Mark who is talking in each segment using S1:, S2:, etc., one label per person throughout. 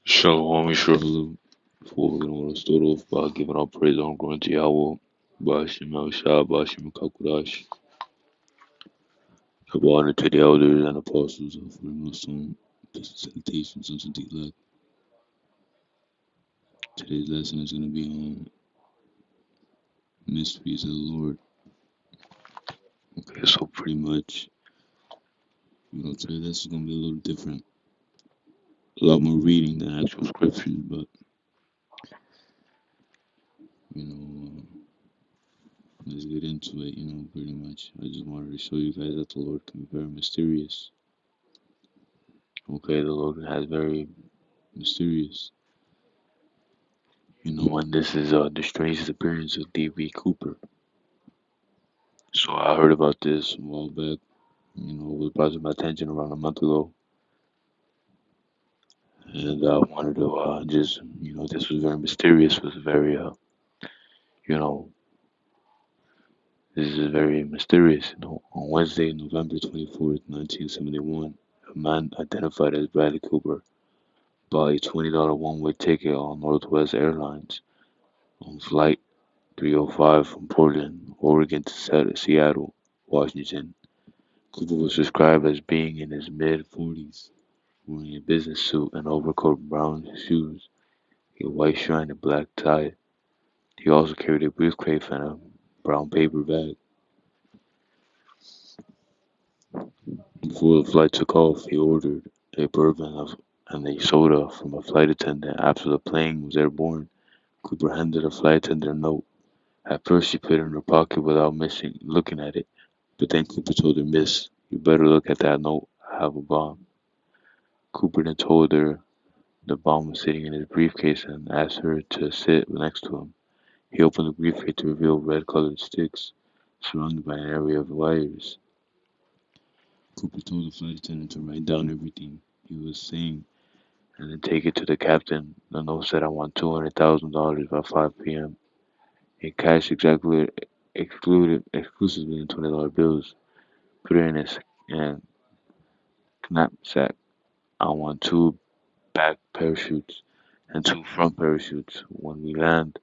S1: Shalom, Shalom. Before we're going to start off by giving our praise and glory to Yahweh, Bashim Shah, Bashim Kakurash, give honor to the elders and apostles of the Muslim salutations unto the elect. Today's lesson is going to be on mysteries of the Lord. Okay, so pretty much, today's lesson is going to be a little different. A lot more reading than actual scriptures, but, let's get into it, pretty much. I just wanted to show you guys that the Lord can be very mysterious. Okay, the Lord has very mysterious. And this is the strange disappearance of D.B. Cooper. So I heard about this a while back. It was brought to my attention around a month ago, and I wanted to this was very mysterious. Was very you know, this is very mysterious. On Wednesday, November 24th, 1971, a man identified as Bradley Cooper bought a $20 one-way ticket on Northwest Airlines on flight 305 from Portland, Oregon to Seattle, Washington. Cooper was described as being in his mid-40s, wearing a business suit and overcoat, brown shoes, a white shirt, and black tie. He also carried a briefcase and a brown paper bag. Before the flight took off, he ordered a bourbon and a soda from a flight attendant. After the plane was airborne, Cooper handed the flight attendant a note. At first, she put it in her pocket without looking at it, but then Cooper told her, "Miss, you better look at that note. I have a bomb." Cooper then told her the bomb was sitting in his briefcase and asked her to sit next to him. He opened the briefcase to reveal red-colored sticks surrounded by an area of wires. Cooper told the flight attendant to write down everything he was saying and then take it to the captain. The note said, "I want $200,000 by 5 p.m. in cash exclusively in $20 bills. Put it in a knapsack. I want 2 back parachutes and 2 front parachutes. When we land,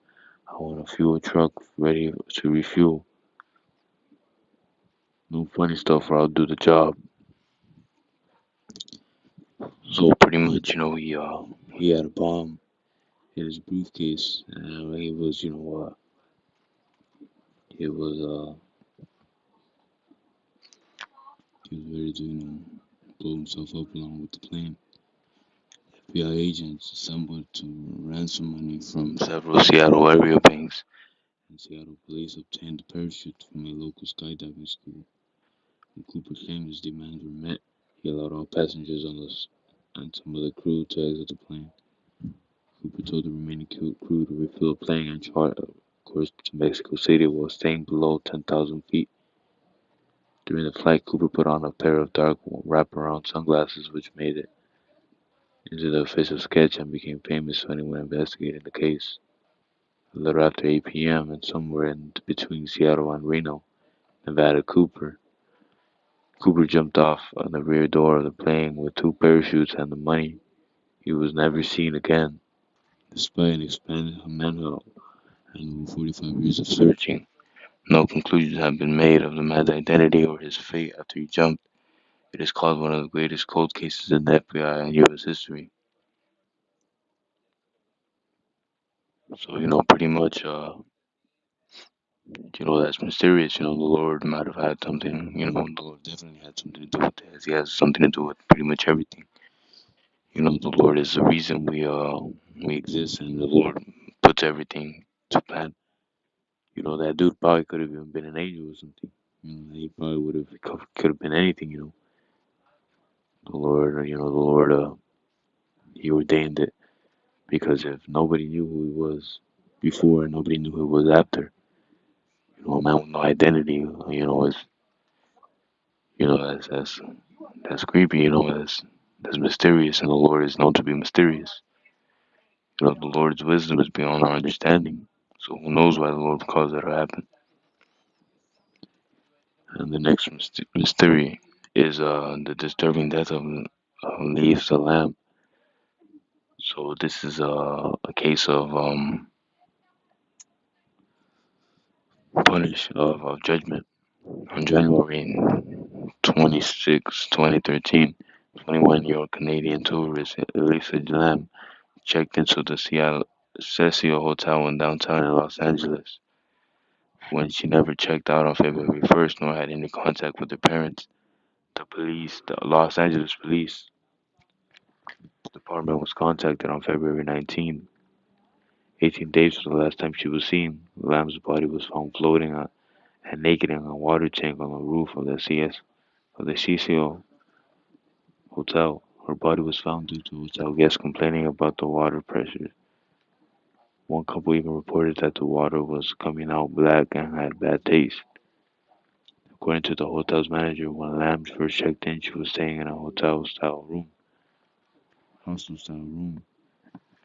S1: I want a fuel truck ready to refuel. No funny stuff or I'll do the job." So pretty much, he had a bomb in his briefcase, and he was he was ready to blow himself up along with the plane. FBI agents assembled to ransom money from several Seattle area banks, and Seattle police obtained the parachute from a local skydiving school. When Cooper claimed his demands were met, he allowed all passengers and some of the crew to exit the plane. Cooper told the remaining crew to refuel the plane and chart a course to Mexico City while staying below 10,000 feet. During the flight, Cooper put on a pair of dark wraparound sunglasses, which made it into the official sketch and became famous to anyone investigating the case. A little after 8 p.m., and somewhere in between Seattle and Reno, Nevada, Cooper jumped off on the rear door of the plane with 2 parachutes and the money. He was never seen again. Despite an expanded manhunt and over 45 years of searching, no conclusions have been made of the man's identity or his fate after he jumped. It is called one of the greatest cold cases in the FBI and U.S. history. So, pretty much, that's mysterious. The Lord might have had something, the Lord definitely had something to do with this. He has something to do with pretty much everything. The Lord is the reason we exist, and the Lord puts everything to plan. That dude probably could have even been an angel or something. He probably could have been anything. The Lord, he ordained it because if nobody knew who he was before and nobody knew who he was after, a man with no identity, is that's creepy. That's mysterious, and the Lord is known to be mysterious. The Lord's wisdom is beyond our understanding. So who knows why the Lord caused that to happen? And the next mystery is the disturbing death of Leif Salam. So this is a case of of judgment. On January 26, 2013, 21-year-old Canadian tourist Elisa Lam checked into the Seattle Cecil Hotel in downtown Los Angeles when she never checked out on February 1st nor had any contact with her parents. The Los Angeles Police Department was contacted on February 19. 18 days from the last time she was seen, Lam's body was found floating and naked in a water tank on the roof of the Cecil Hotel. Her body was found due to hotel guests complaining about the water pressure. One couple even reported that the water was coming out black and had bad taste. According to the hotel's manager, when Lam first checked in, she was staying in a hostel-style room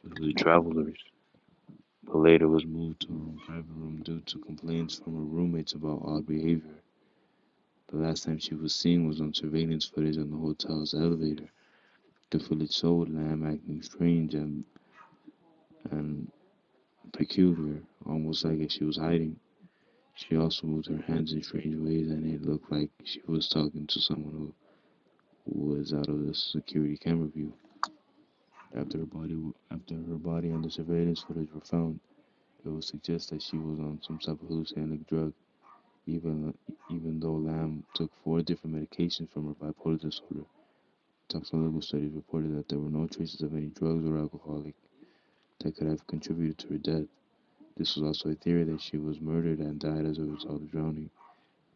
S1: with the travelers, but later was moved to a private room due to complaints from her roommates about odd behavior. The last time she was seen was on surveillance footage on the hotel's elevator. The footage showed Lam acting strange and peculiar, almost like if she was hiding. She also moved her hands in strange ways, and it looked like she was talking to someone who was out of the security camera view. After her body and the surveillance footage were found, it would suggest that she was on some type of hallucinogenic drug, even though Lam took 4 different medications from her bipolar disorder. Toxicological studies reported that there were no traces of any drugs or alcohol that could have contributed to her death. This was also a theory that she was murdered and died as a result of drowning,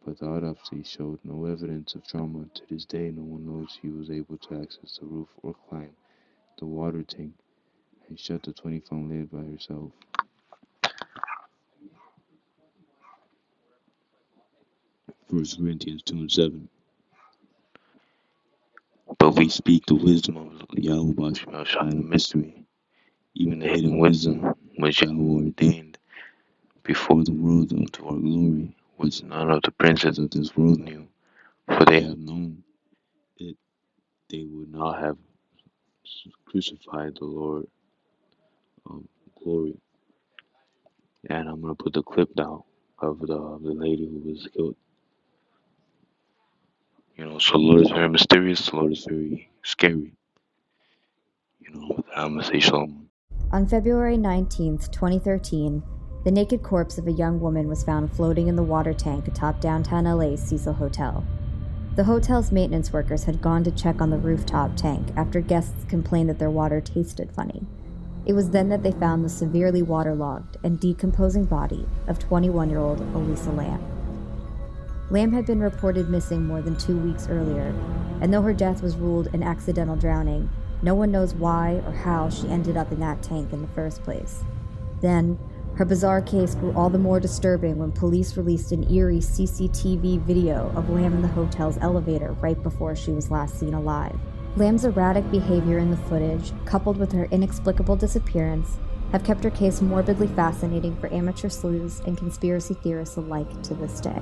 S1: but the autopsy showed no evidence of trauma. To this day, no one knows she was able to access the roof or climb the water tank and shut the 20-foot lid by herself. 1 Corinthians 2:7. But we speak the wisdom of Yahuwah Shai the mystery, even the hidden wisdom which Yahuwah ordained before the world unto our glory, which none of the princes of this world knew, for they have known it, they would not have crucified the Lord of glory. And I'm gonna put the clip now of the lady who was killed. So the Lord is very mysterious. The Lord is very scary. I'm gonna say shalom.
S2: On February 19th, 2013, the naked corpse of a young woman was found floating in the water tank atop downtown LA's Cecil Hotel. The hotel's maintenance workers had gone to check on the rooftop tank after guests complained that their water tasted funny. It was then that they found the severely waterlogged and decomposing body of 21-year-old Elisa Lam. Lam had been reported missing more than 2 weeks earlier, and though her death was ruled an accidental drowning, no one knows why or how she ended up in that tank in the first place. Then, her bizarre case grew all the more disturbing when police released an eerie CCTV video of Lam in the hotel's elevator right before she was last seen alive. Lam's erratic behavior in the footage, coupled with her inexplicable disappearance, have kept her case morbidly fascinating for amateur sleuths and conspiracy theorists alike to this day.